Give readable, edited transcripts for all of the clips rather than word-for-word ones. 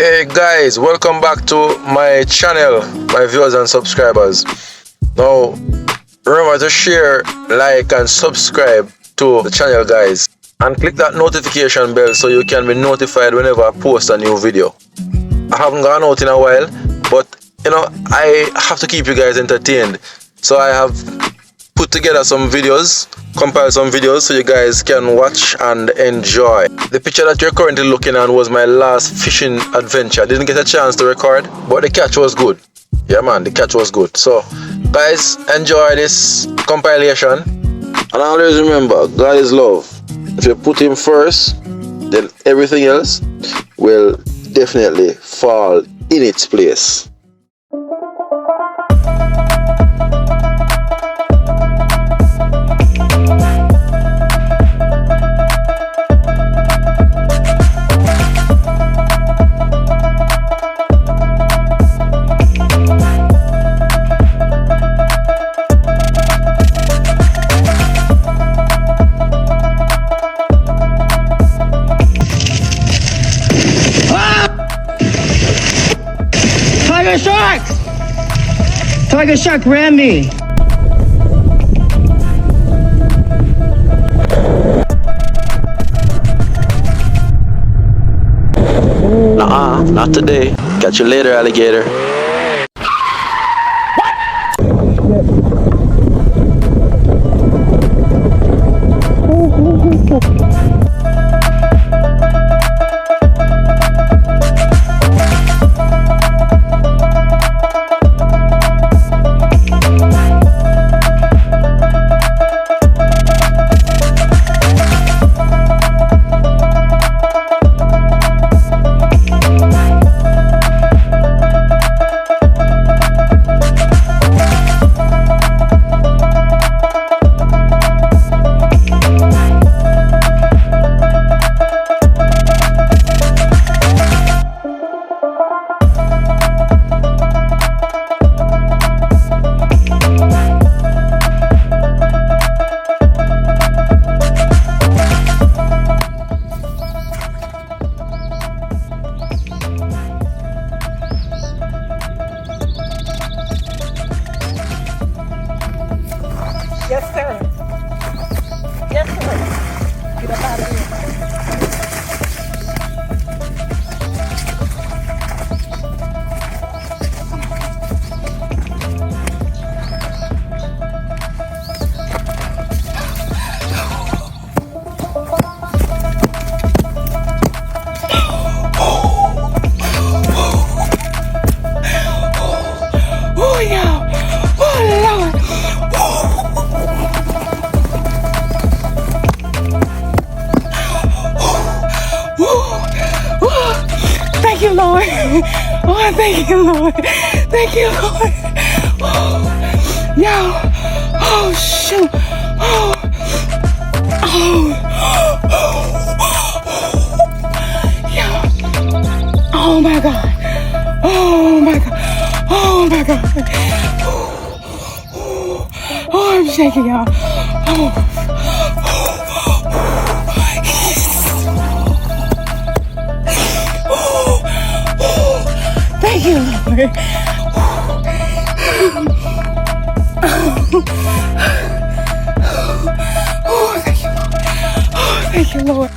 Hey guys, welcome back to my channel, my viewers and subscribers. Now, remember to share, like and subscribe to the channel, guys, and click that notification bell so you can be notified whenever I post a new video. I haven't gone out in a while, but I have to keep you guys entertained, so I have put together some videos, compiled some videos so you guys can watch and enjoy. The picture that you're currently looking at was my last fishing adventure. I didn't get a chance to record, but the catch was good. Yeah man, the catch was good. So guys, enjoy this compilation, and always remember, God is love. If you put him first, then everything else will definitely fall in its place. Tiger shark! Tiger shark ran me. Nuh-uh, not today. Catch you later, alligator. Yes, sir. Yes, sir. Get up out of here. Oh, yeah. Oh, Lord. Thank you, Lord. Oh, thank you, Lord. Thank you, Lord. Oh, yo. Oh, shoot. Oh. Oh. Yo. Oh, my God. Oh, my God. Oh, my God. Oh, I'm shaking, y'all. Oh. Thank you, Lord. Oh, thank you, Lord. Oh, thank you, Lord.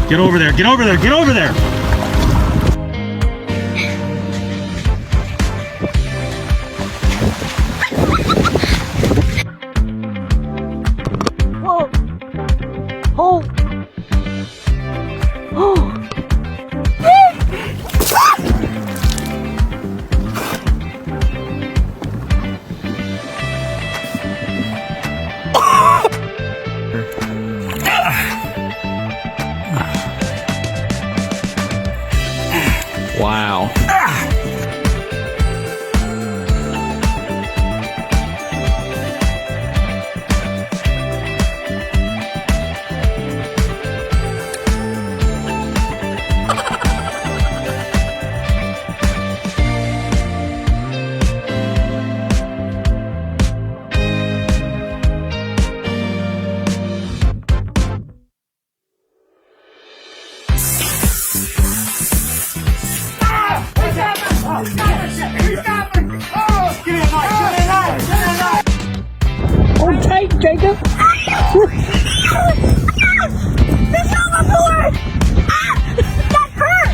Get over there, get over there, get over there! Whoa. Oh. Oh. Wow. Hold tight, Jacob. It's overboard. That hurt.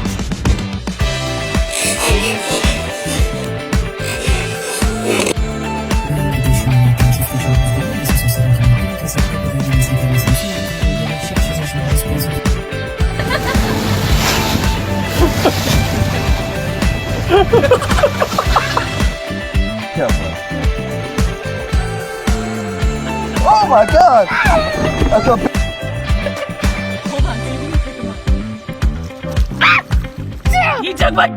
Oh my God! That's a Hold on, baby. Pick him up. He took my